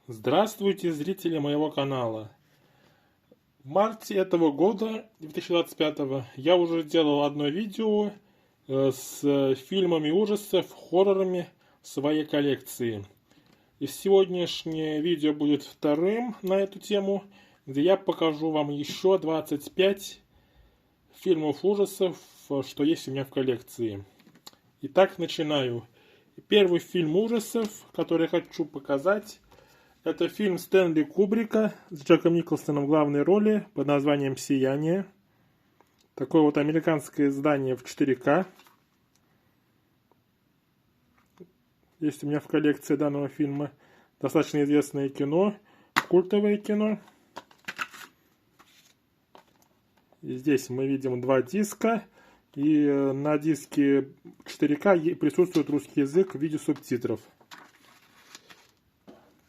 Здравствуйте, зрители моего канала. В марте этого года, 2025, я уже делал одно видео с фильмами ужасов, хоррорами в своей коллекции. И сегодняшнее видео будет вторым на эту тему, где я покажу вам еще 25 фильмов ужасов, что есть у меня в коллекции. Итак, начинаю. Первый фильм ужасов, который я хочу показать, это фильм Стэнли Кубрика с Джеком Николсоном в главной роли под названием «Сияние». Такое вот американское издание в 4К. Есть у меня в коллекции данного фильма. Достаточно известное кино, культовое кино. И здесь мы видим два диска. И на диске 4К присутствует русский язык в виде субтитров.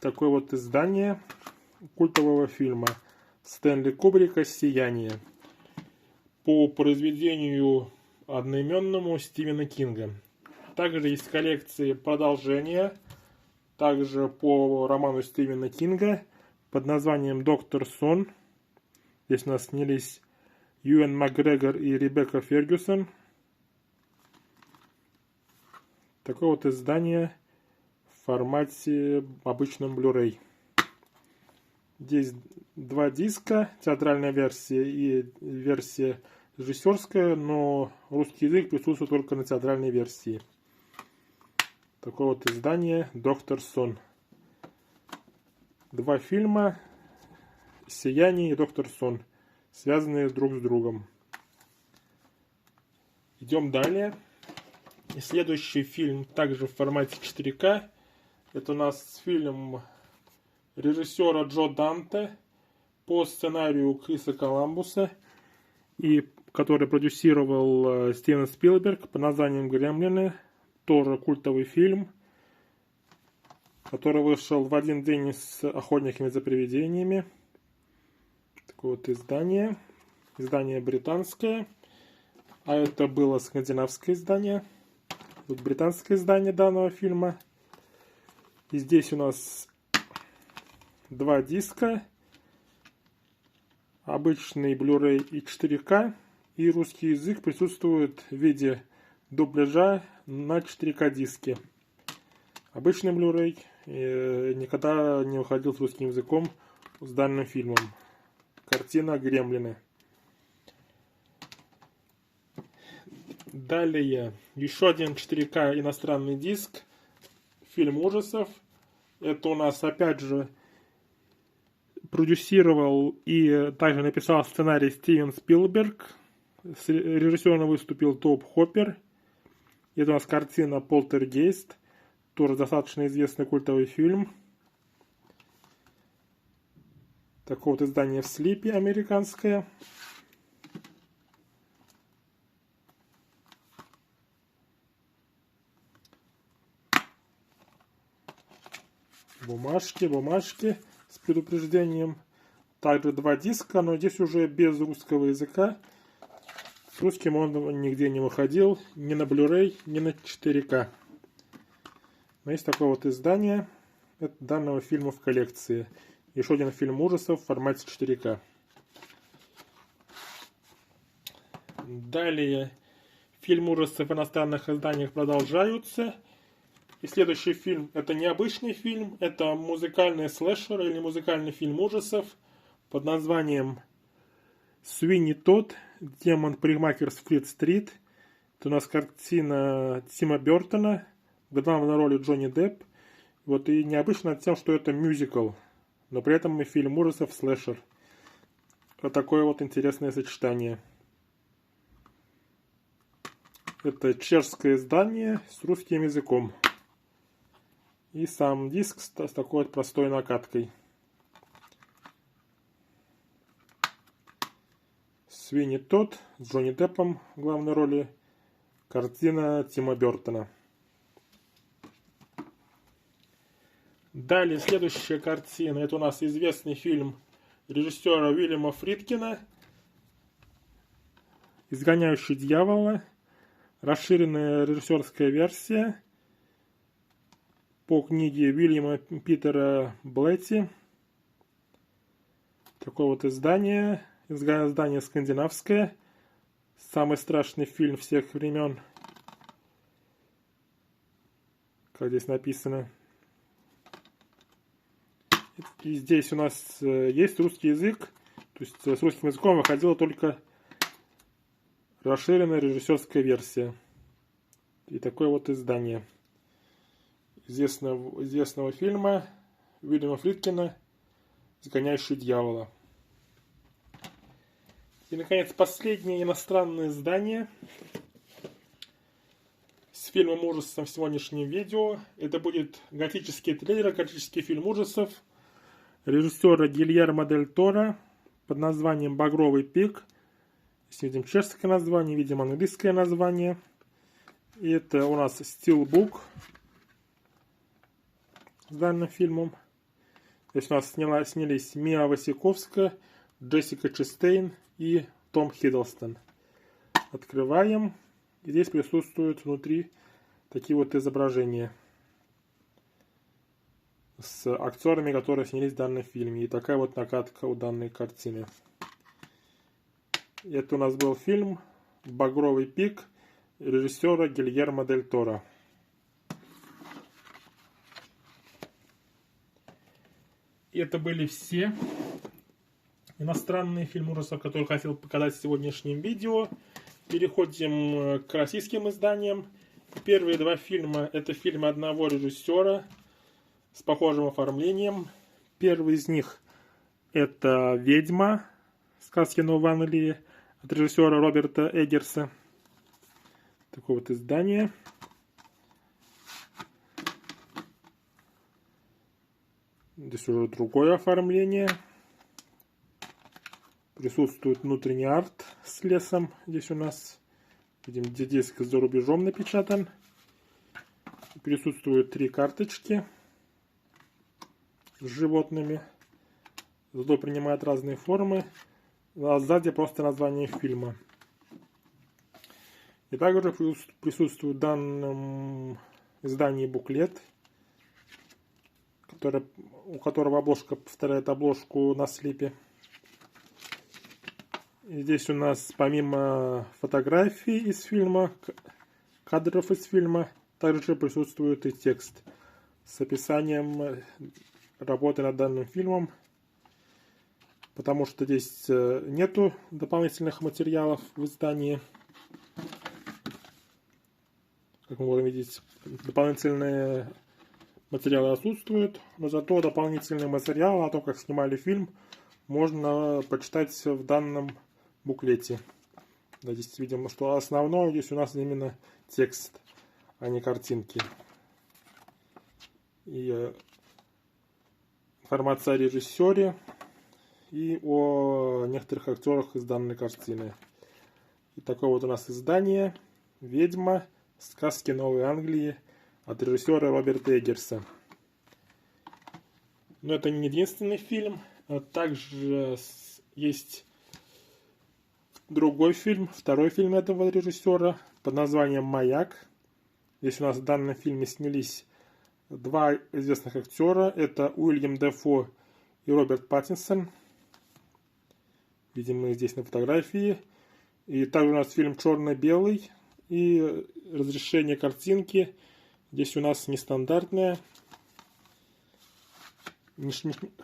Такое вот издание культового фильма Стэнли Кубрика «Сияние» по произведению одноименному Стивена Кинга. Также есть в коллекции продолжение, также по роману Стивена Кинга под названием «Доктор Сон». Здесь у нас снялись Юэн Макгрегор и Ребекка Фергюсон. Такое вот издание в формате обычном Blu-ray. Здесь два диска, театральная версия и версия режиссерская, но русский язык присутствует только на театральной версии. Такое вот издание «Доктор Сон». Два фильма «Сияние» и «Доктор Сон», связанные друг с другом. Идем далее. И следующий фильм также в формате 4К. Это у нас фильм режиссера Джо Данте по сценарию Криса Коламбуса, и который продюсировал Стивен Спилберг под названием «Гремлины». Тоже культовый фильм, который вышел в один день с «Охотниками за привидениями». Такое вот издание. Издание британское. А это было скандинавское издание. Вот британское издание данного фильма. И здесь у нас два диска. Обычный Blu-ray и 4К. И русский язык присутствует в виде дубляжа на 4К диске. Обычный Blu-ray никогда не выходил с русским языком с данным фильмом. Картина «Гремлины». Далее еще один 4К иностранный диск. Фильм ужасов. Это у нас опять же продюсировал и также написал сценарий Стивен Спилберг. С режиссером выступил Тоб Хоппер. Это у нас картина «Полтергейст». Тоже достаточно известный культовый фильм. Такое вот издание в слипе американское. Бумажки с предупреждением. Также два диска, но здесь уже без русского языка. С русским он нигде не выходил, ни на Blu-ray, ни на 4К. Но есть такое вот издание данного фильма в коллекции. Еще один фильм ужасов в формате 4К. Далее фильм ужасов в иностранных изданиях продолжаются. И следующий фильм, это необычный фильм, это музыкальный слэшер или музыкальный фильм ужасов под названием «Суини Тодд. Демон-парикмахер с Флит-стрит». Это у нас картина Тима Бертона, в главной роли Джонни Депп. Вот и необычно тем, что это мюзикл, но при этом и фильм ужасов слэшер. Вот такое вот интересное сочетание. Это чешское издание с русским языком. И сам диск с такой вот простой накаткой. Суини Тодд с Джонни Деппом в главной роли. Картина Тима Бертона. Далее следующая картина. Это у нас известный фильм режиссера Уильяма Фридкина «Изгоняющий дьявола». Расширенная режиссерская версия. по книге Уильяма Питера Блетти. Такое вот издание. Издание скандинавское. Самый страшный фильм всех времен. Как здесь написано. И здесь у нас есть русский язык. То есть с русским языком выходила только расширенная режиссерская версия. И такое вот издание известного фильма Уильяма Фридкина «Изгоняющий дьявола». И, наконец, последнее иностранное издание с фильмом ужасов в сегодняшнем видео. Это будет готический триллер, готический фильм ужасов режиссера Гильермо Дель Торо под названием «Багровый пик». Здесь видим чешское название, видим английское название. И это у нас стилбук с данным фильмом. Здесь у нас снялись Мия Васиковская, Джессика Честейн и Том Хиддлстон. Открываем. И здесь присутствуют внутри такие вот изображения с актерами, которые снялись в данном фильме. И такая вот накатка у данной картины. Это у нас был фильм «Багровый пик» режиссера Гильермо Дель Торо. И это были все иностранные фильмы ужасов, которые хотел показать в сегодняшнем видео. Переходим к российским изданиям. Первые два фильма — это фильмы одного режиссера с похожим оформлением. Первый из них — это «Ведьма. Сказки Новой Англии» от режиссера Роберта Эггерса. Такое вот издание. Здесь уже другое оформление. Присутствует внутренний арт с лесом. Здесь у нас, видим, диск за рубежом напечатан. Присутствуют 3 карточки с животными. Зато принимает разные формы. А сзади просто название фильма. И также присутствует в данном издании буклет, у которого обложка повторяет обложку на слипе. И здесь у нас помимо фотографий из фильма, кадров из фильма, также присутствует и текст с описанием работы над данным фильмом, потому что здесь нету дополнительных материалов в издании. Как мы можем видеть, дополнительные материалы отсутствуют, но зато дополнительные материалы о том, как снимали фильм, можно почитать в данном буклете. Да, здесь видим, что основное здесь у нас именно текст, а не картинки. И информация о режиссере и о некоторых актерах из данной картины. И такое вот у нас издание «Ведьма. Сказки Новой Англии» от режиссера Роберта Эггерса. Но это не единственный фильм. Также есть другой фильм, второй фильм этого режиссера под названием «Маяк». Здесь у нас в данном фильме снялись 2 известных актера. Это Уильям Дефо и Роберт Паттинсон. Видим мы здесь на фотографии. И также у нас фильм черно-белый. И разрешение картинки здесь у нас нестандартное.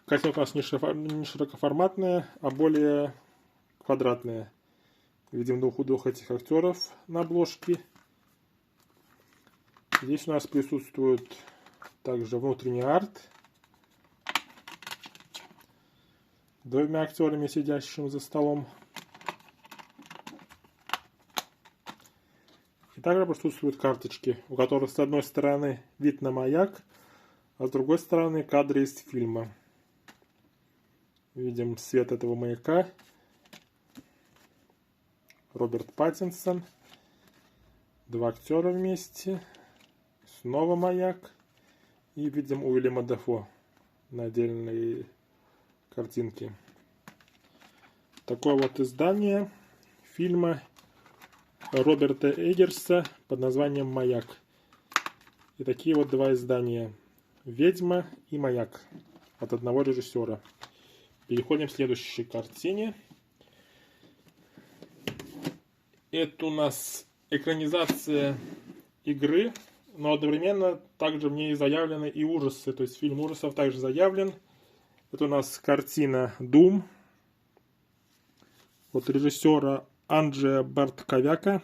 Картинка у нас не широкоформатная, а более квадратная. Видим двух этих актеров на обложке. Здесь у нас присутствует также внутренний арт. 2 актерами, сидящими за столом. И также присутствуют карточки, у которых с одной стороны вид на маяк, а с другой стороны кадры из фильма. Видим свет этого маяка. Роберт Паттинсон. 2 актера вместе. Снова маяк. И видим Уильяма Дефо на отдельной картинке. Такое вот издание фильма Роберта Эггерса под названием «Маяк». И такие вот 2 издания. «Ведьма и маяк» от одного режиссера. Переходим к следующей картине. Это у нас экранизация игры, но одновременно также в ней заявлены и ужасы. То есть фильм ужасов также заявлен. Это у нас картина «Doom» от режиссера Анджея Бартковяка.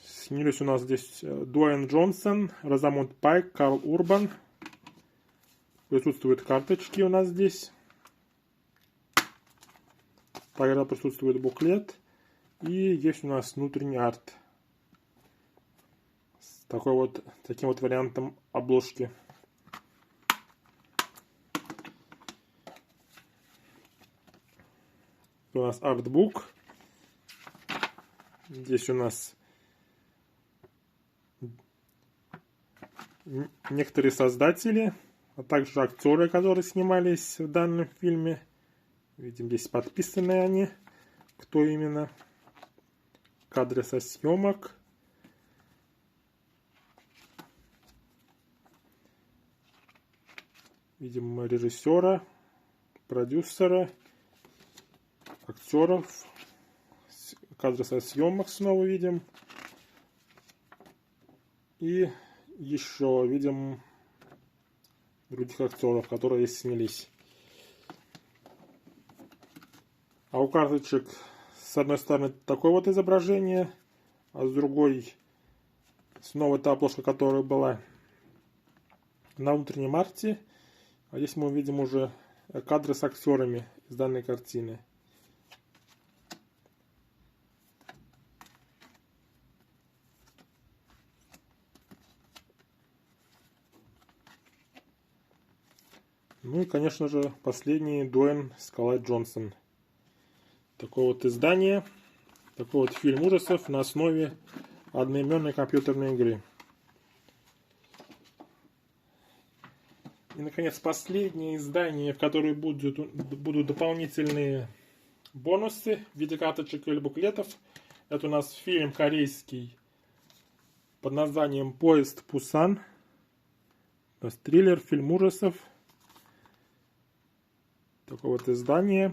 Снялись у нас здесь Дуэйн Джонсон, Розамунд Пайк, Карл Урбан. Присутствуют карточки у нас здесь. Также присутствует буклет. И есть у нас внутренний арт. С таким вот вариантом обложки. У нас артбук. Здесь у нас некоторые создатели, а также актеры, которые снимались в данном фильме. Видим, здесь подписаны они, кто именно. Кадры со съемок. Видим режиссера, продюсера, актеров. Кадры со съемок снова видим. И еще видим других актеров, которые здесь снялись. А у карточек с одной стороны такое вот изображение, а с другой снова та обложка, которая была на внутреннем арте. А здесь мы видим уже кадры с актерами из данной картины. Ну и, конечно же, последний Дуэйн «Скала» Джонсон. Такое вот издание, такой вот фильм ужасов на основе одноименной компьютерной игры. И, наконец, последнее издание, в которое будут дополнительные бонусы в виде карточек или буклетов. Это у нас фильм корейский под названием «Поезд в Пусан». То есть триллер, фильм ужасов. Такое вот издание.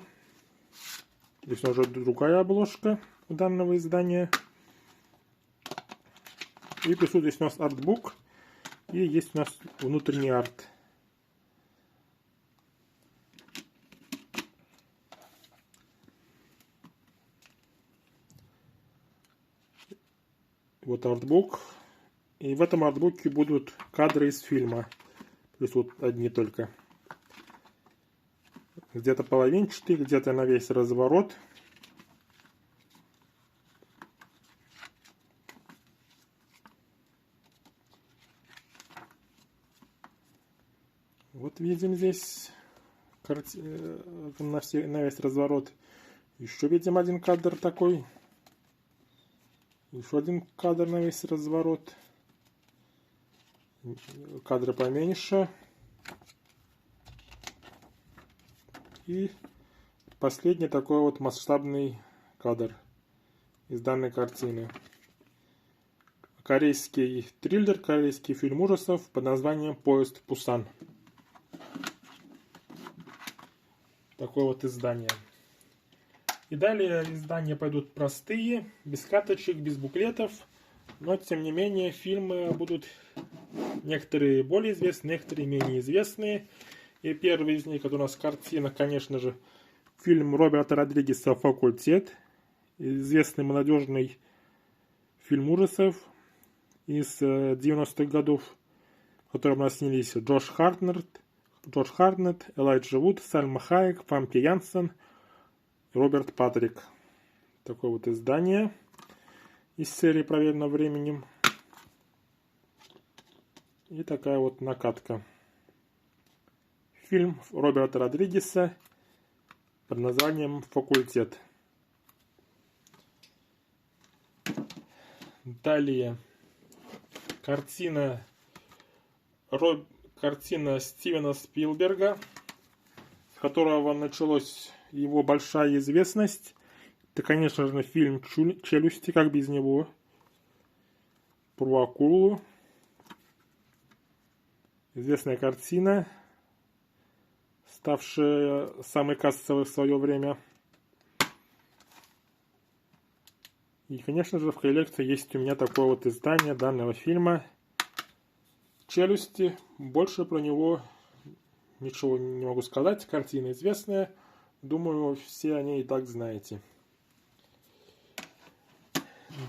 Здесь уже другая обложка у данного издания. И присутствует у нас артбук. И есть у нас внутренний арт. Вот артбук. И в этом артбуке будут кадры из фильма. Плюс вот одни только. Где-то половинчатый, где-то на весь разворот. Вот видим здесь на весь разворот. Еще видим один кадр такой. Еще один кадр на весь разворот. Кадры поменьше. И последний такой вот масштабный кадр из данной картины. Корейский триллер, корейский фильм ужасов под названием «Поезд в Пусан». Такое вот издание. И далее издания пойдут простые, без карточек, без буклетов. Но, тем не менее, фильмы будут некоторые более известные, некоторые менее известные. И первый из них, это у нас картина, конечно же, фильм Роберта Родригеса «Факультет». Известный молодежный фильм ужасов из 90-х годов, в котором у нас снялись Джош Хартнетт, Элайджа Вуд, Сальма Хайек, Фамке Янсен, Роберт Патрик. Такое вот издание из серии «Проверено временем». И такая вот накатка. Фильм Роберта Родригеса под названием «Факультет». Далее картина Стивена Спилберга, с которого началась его большая известность. Это, конечно же, фильм «Челюсти», как без него. Про акулу. Известная картина, ставшая самой кассовой в свое время. И, конечно же, в коллекции есть у меня такое вот издание данного фильма «Челюсти». Больше про него ничего не могу сказать. Картина известная. Думаю, все о ней и так знаете.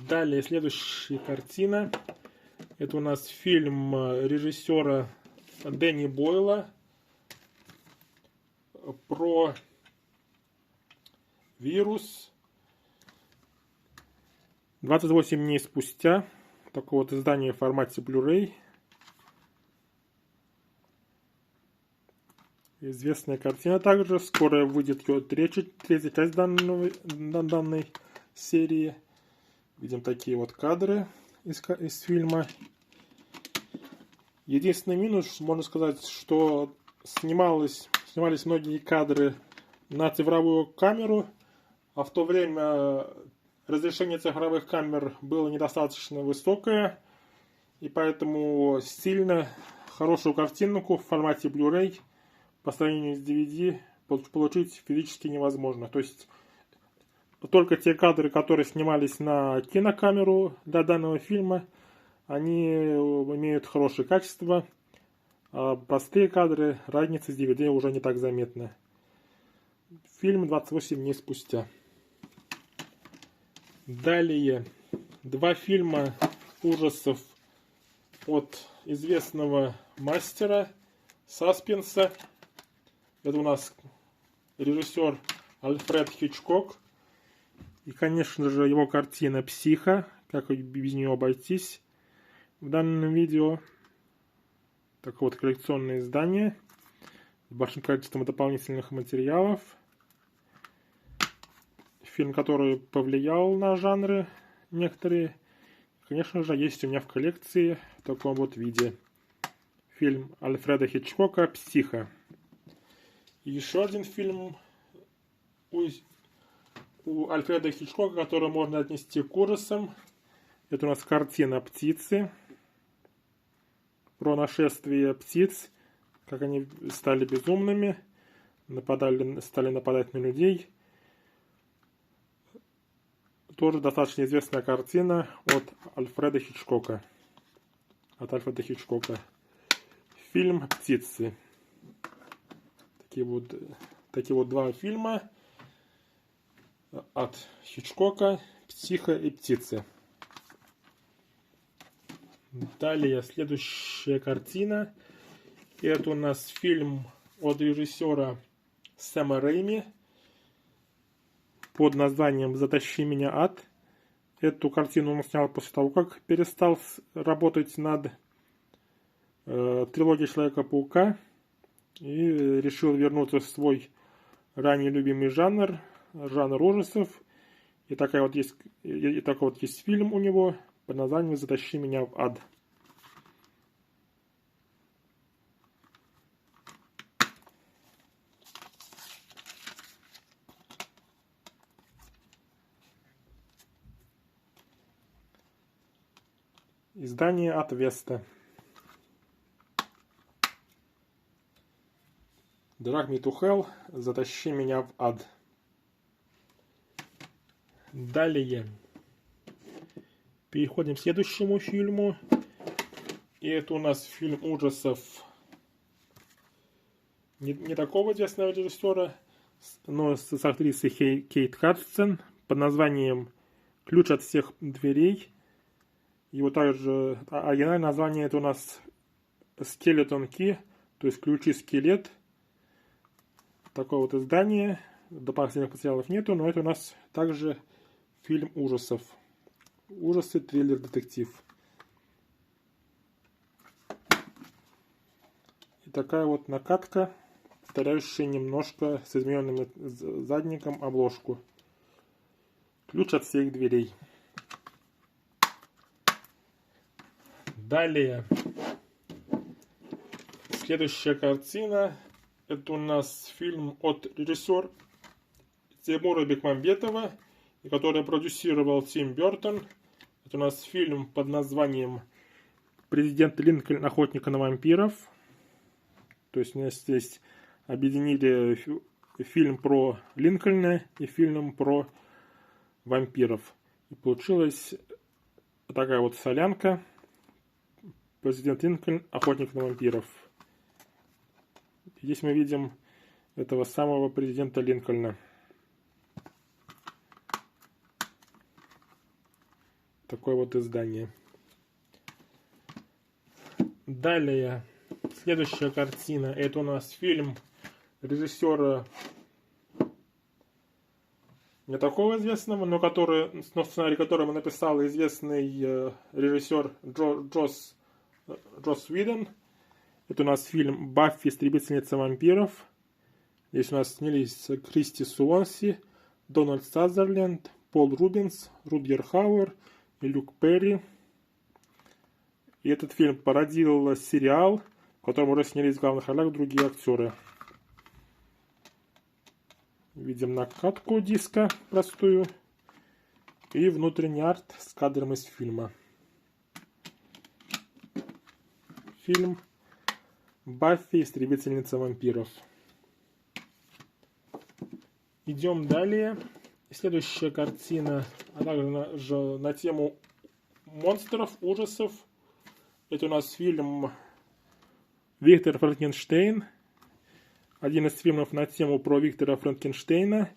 Далее, следующая картина. Это у нас фильм режиссера Дэнни Бойла про вирус. 28 дней спустя. Такое вот издание в формате Blu-ray. Известная картина также. Скоро выйдет ее третья часть данной серии. Видим такие вот кадры из фильма. Единственный минус, можно сказать, что снимались многие кадры на цифровую камеру, а в то время разрешение цифровых камер было недостаточно высокое, и поэтому сильно хорошую картинку в формате Blu-ray по сравнению с DVD получить физически невозможно. То есть только те кадры, которые снимались на кинокамеру для данного фильма, они имеют хорошее качество, а простые кадры, разница с DVD уже не так заметна. Фильм 28 дней спустя. Далее, два фильма ужасов от известного мастера саспенса. Это у нас режиссер Альфред Хичкок. И, конечно же, его картина «Психо». Как без нее обойтись в данном видео. Такое вот коллекционное издание с большим количеством дополнительных материалов. Фильм, который повлиял на жанры некоторые. Конечно же, есть у меня в коллекции в таком вот виде. Фильм Альфреда Хичкока «Психо». И еще один фильм у Альфреда Хичкока, который можно отнести к ужасам. Это у нас картина «Птицы». Про нашествие птиц, как они стали безумными, стали нападать на людей. Тоже достаточно известная картина от Альфреда Хичкока. Фильм «Птицы». Такие вот два фильма от Хичкока: «Психо» и «Птицы». Далее, следующая картина. Это у нас фильм от режиссера Сэма Рэйми под названием «Затащи меня, ад». Эту картину он снял после того, как перестал работать над трилогией Человека-паука и решил вернуться в свой ранее любимый жанр ужасов. И такой вот есть фильм у него под названием «Затащи меня в ад». Издание от Веста. Drag me to hell. Затащи меня в ад. Далее. Переходим к следующему фильму. И это у нас фильм ужасов не такого известного режиссера, но с актрисой Кейт Хадсон под названием «Ключ от всех дверей». Его также оригинальное название это у нас Skeleton Key, то есть ключи-скелет. Такое вот издание. Дополнительных материалов нету, но это у нас также фильм ужасов. Ужасы, триллер, детектив. И такая вот накатка, повторяющая немножко с измененным задником обложку. Ключ от всех дверей. Далее. Следующая картина. Это у нас фильм от режиссера Тимура Бекмамбетова, который продюсировал Тим Бертон. Это у нас фильм под названием «Президент Линкольн. Охотник на вампиров». То есть у нас здесь объединили фильм про Линкольна и фильм про вампиров. И получилась такая вот солянка. Президент Линкольн, охотник на вампиров. Здесь мы видим этого самого президента Линкольна. Такое вот издание. Далее, следующая картина. Это у нас фильм режиссера не такого известного, но сценарий которого написал известный режиссер Джосс Уидон. Это у нас фильм «Баффи. Истребительница вампиров». Здесь у нас снялись Кристи Суонси, Дональд Сазерленд, Пол Рубенс, Рутгер Хауэр и Люк Перри. И этот фильм породил сериал, в котором уже снялись в главных ролях другие актеры. Видим накатку диска простую и внутренний арт с кадром из фильма. Фильм «Баффи. Истребительница вампиров». Идем далее. Следующая картина, а также на тему монстров, ужасов. Это у нас фильм «Виктор Франкенштейн». Один из фильмов на тему про Виктора Франкенштейна.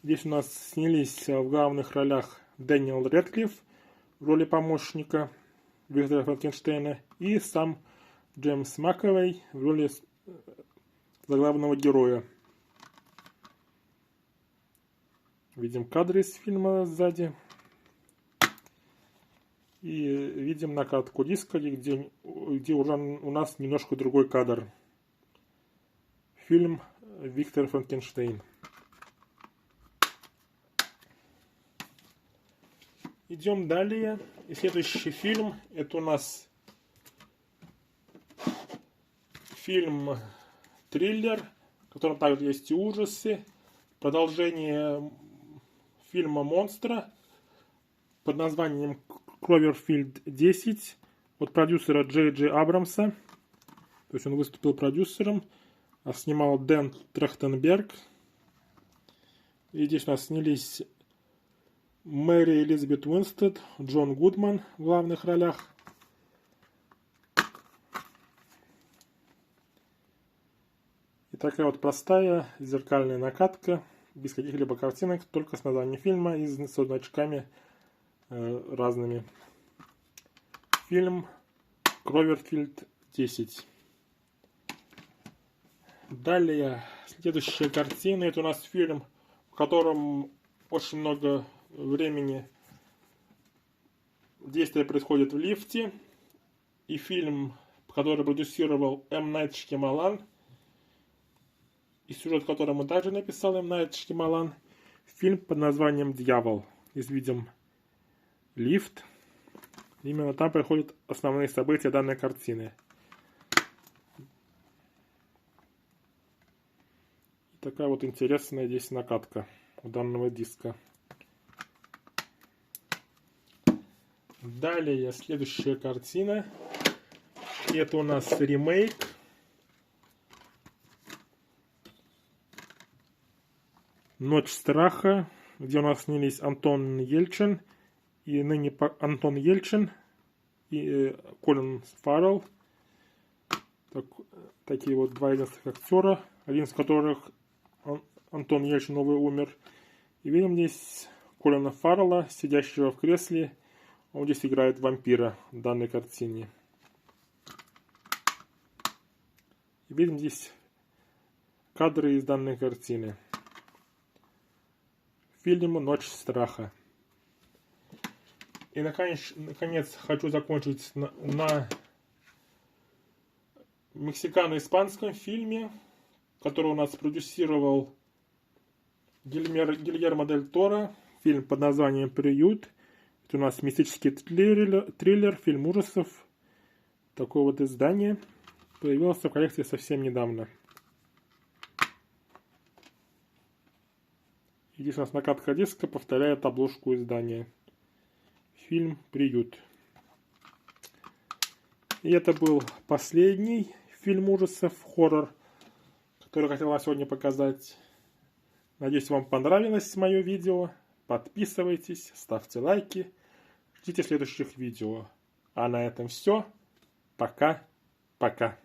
Здесь у нас снялись в главных ролях Дэниел Рэдклифф в роли помощника Виктора Франкенштейна и сам Джеймс Макэвой в роли заглавного героя. Видим кадры из фильма сзади. И видим накатку диска, где уже у нас немножко другой кадр. Фильм «Виктор Франкенштейн». Идем далее. И следующий фильм, это у нас фильм «Триллер», в котором также есть и ужасы. Продолжение фильма «Монстра» под названием «Кловерфилд 10» от продюсера Джей Абрамса. То есть он выступил продюсером, а снимал Дэн Трахтенберг. И здесь у нас снялись Мэри Элизабет Уинстед, Джон Гудман в главных ролях. И такая вот простая зеркальная накатка, без каких-либо картинок, только с названием фильма и с значками разными. Фильм «Кловерфилд 10». Далее, следующая картина, это у нас фильм, в котором очень много времени действие происходит в лифте. И фильм, который продюсировал М. Найт Шьямалан. И сюжет, который мы также написал М. Найт Шьямалан. Фильм под названием «Дьявол». Здесь видим лифт. Именно там происходят основные события данной картины. Такая вот интересная здесь накатка у данного диска. Далее, следующая картина. Это у нас ремейк. «Ночь страха», где у нас снялись Антон Ельчин и ныне Антон Ельчин и Колин Фаррелл. Такие вот два известных актера, один из которых Антон Ельчин, увы, умер. И видим здесь Колина Фаррелла, сидящего в кресле. Он здесь играет вампира в данной картине. И видим здесь кадры из данной картины. Фильм «Ночь страха». И наконец хочу закончить на мексикано-испанском фильме, который у нас продюсировал Гильермо Дель Торо. Фильм под названием «Приют». Это у нас мистический триллер, фильм ужасов. Такое вот издание. Появился в коллекции совсем недавно. И здесь у нас накатка диска повторяет обложку издания. Фильм «Приют». И это был последний фильм ужасов, хоррор, который хотел вам сегодня показать. Надеюсь, вам понравилось мое видео. Подписывайтесь, ставьте лайки. Ждите следующих видео. А на этом все. Пока-пока.